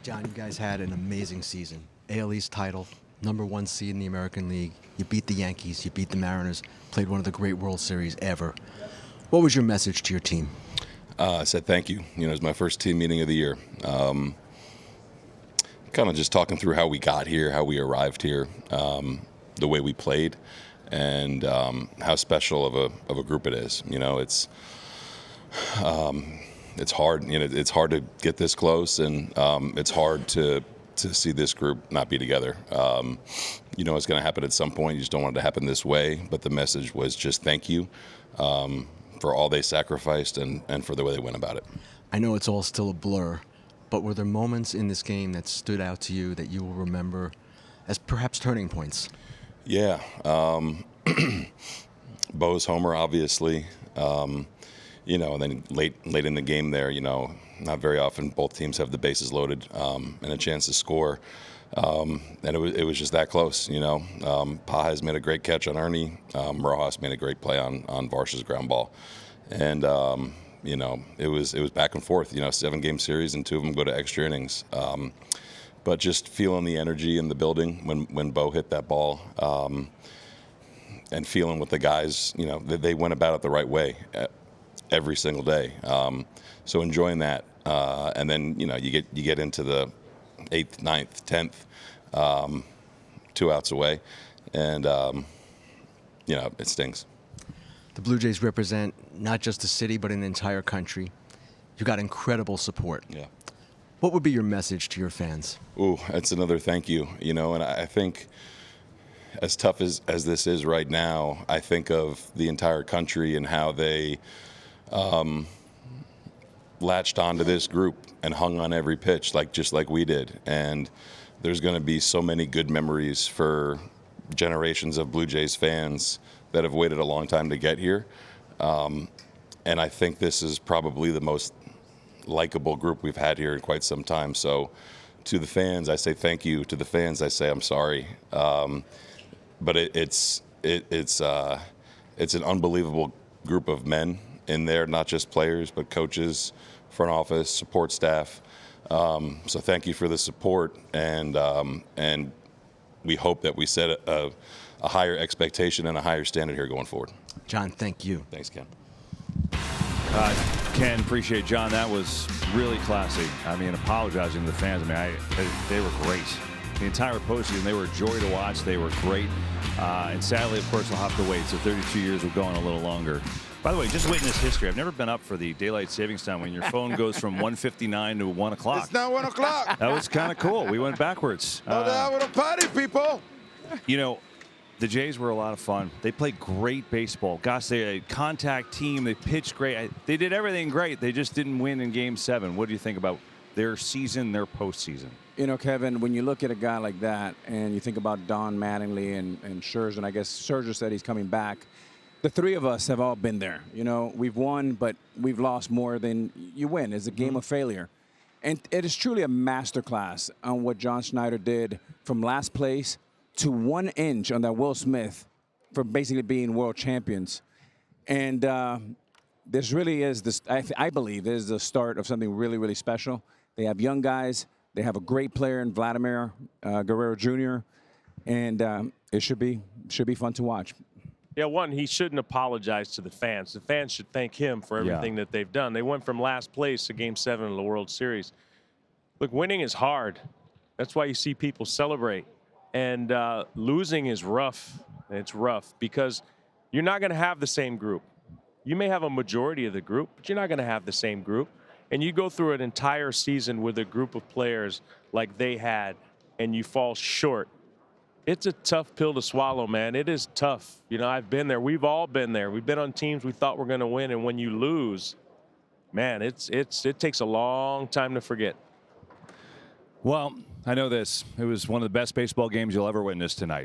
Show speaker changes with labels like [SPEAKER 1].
[SPEAKER 1] John, you guys had an amazing season. AL East title, #1 seed in the American League. You beat the Yankees, you beat the Mariners, played one of the great World Series ever. What was your message to your team?
[SPEAKER 2] I said thank you. You know, it was my first team meeting of the year. Kind of just talking through how we got here, how we arrived here, the way we played, and how special of a group it is. You know, it's hard. You know, it's hard to get this close, and it's hard to see this group not be together. You know, it's going to happen at some point. You just don't want it to happen this way. But the message was just thank you for all they sacrificed and for the way they went about it.
[SPEAKER 1] I know it's all still a blur, but were there moments in this game that stood out to you that you will remember as perhaps turning points?
[SPEAKER 2] Yeah. Bo's homer, obviously. You know, and then late in the game there, you know, not very often both teams have the bases loaded and a chance to score. And it was just that close, you know. Pajas made a great catch on Ernie. Rojas made a great play on Varsha's ground ball. And, you know, it was back and forth, you know, 7-game series and 2 of them go to extra innings. But just feeling the energy in the building when Bo hit that ball and feeling with the guys, you know, they went about it the right way every single day. So enjoying that. And then, you know, you get into the 8th, 9th, 10th, 2 outs away, and you know, it stings.
[SPEAKER 1] The Blue Jays represent not just the city, but an entire country. You got incredible support.
[SPEAKER 2] Yeah.
[SPEAKER 1] What would be your message to your fans?
[SPEAKER 2] Ooh, that's another thank you. You know, and I think as tough as this is right now, I think of the entire country and how they latched onto this group and hung on every pitch, just like we did. And there's going to be so many good memories for generations of Blue Jays fans that have waited a long time to get here. And I think this is probably the most likable group we've had here in quite some time. So to the fans, I say thank you. To the fans, I say I'm sorry. But it's an unbelievable group of men in there, not just players, but coaches, front office, support staff. So thank you for the support, and we hope that we set a higher expectation and a higher standard here going forward.
[SPEAKER 1] John, thank you.
[SPEAKER 2] Thanks, Ken.
[SPEAKER 3] Ken, appreciate John. That was really classy. I mean, apologizing to the fans. I mean, they were great. The entire postseason, they were a joy to watch. They were great. And sadly, of course, we'll have to wait. So 32 years will go on a little longer. By the way, just witness history. I've never been up for the daylight savings time when your phone goes from 1:59 to 1 o'clock.
[SPEAKER 4] It's not 1 o'clock.
[SPEAKER 3] That was kind of cool. We went backwards.
[SPEAKER 4] Now with a party, people.
[SPEAKER 3] You know, the Jays were a lot of fun. They played great baseball. Gosh, they're a contact team. They pitched great. They did everything great. They just didn't win in Game 7. What do you think about their season, their postseason?
[SPEAKER 5] You know, Kevin, when you look at a guy like that and you think about Don Mattingly and Scherzer, and I guess Scherzer said he's coming back, the three of us have all been there. You know, we've won, but we've lost more than you win. It's a game of failure. And it is truly a masterclass on what John Schneider did from last place to 1 inch on that Will Smith for basically being world champions. And this really is, I believe, this is the start of something really, really special. They have young guys. They have a great player in Vladimir Guerrero Jr., and it should be fun to watch.
[SPEAKER 6] Yeah, one, he shouldn't apologize to the fans. The fans should thank him for everything that they've done. They went from last place to Game 7 of the World Series. Look, winning is hard. That's why you see people celebrate. And losing is rough. It's rough because you're not going to have the same group. You may have a majority of the group, but you're not going to have the same group. And you go through an entire season with a group of players like they had, and you fall short. It's a tough pill to swallow, man. It is tough. You know, I've been there. We've all been there. We've been on teams we thought were going to win, and when you lose, man, it takes a long time to forget.
[SPEAKER 3] Well, I know this. It was one of the best baseball games you'll ever witness tonight.